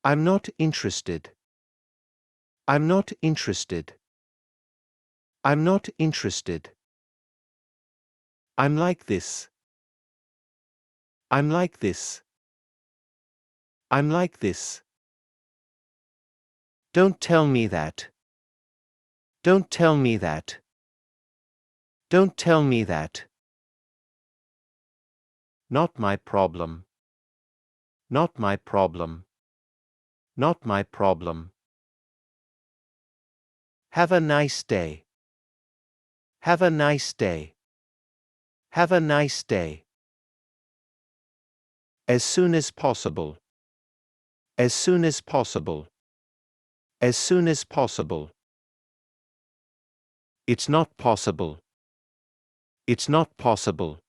I'm not interested. I'm not interested. I'm not interested. I'm like this. I'm like this. I'm like this. Don't tell me that. Don't tell me that. Don't tell me that. Not my problem. Not my problem. Not my problem. Have a nice day. Have a nice day. Have a nice day. As soon as possible. As soon as possible. As soon as possible. It's not possible. It's not possible.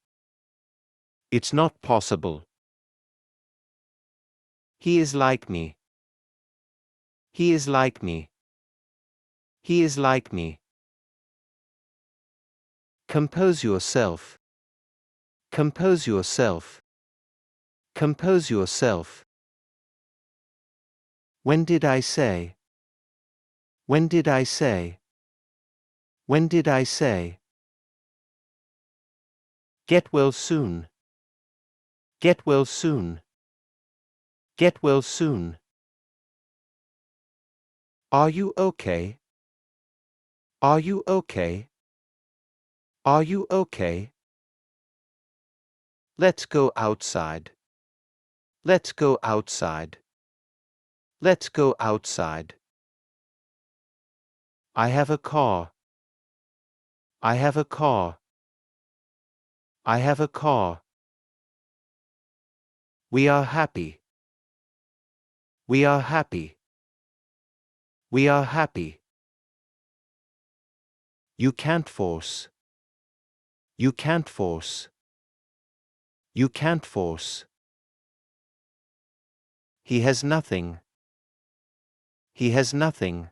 It's not possible. He is like me. He is like me. He is like me. Compose yourself. Compose yourself. Compose yourself. When did I say? When did I say? When did I say? Get well soon. Get well soon. Get well soon. Are you okay? Are you okay? Are you okay? Let's go outside. Let's go outside. Let's go outside. I have a car. I have a car. I have a car. We are happy. We are happy. We are happy. You can't force. You can't force. You can't force. He has nothing. He has nothing.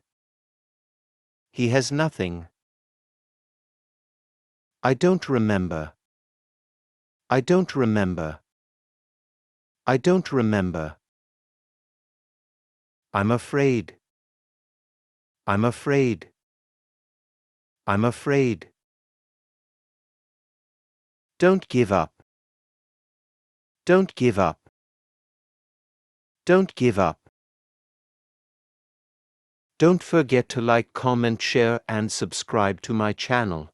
He has nothing. I don't remember. I don't remember. I don't remember. I'm afraid. I'm afraid. I'm afraid. Don't give up. Don't give up. Don't give up. Don't forget to like, comment, share and subscribe to my channel.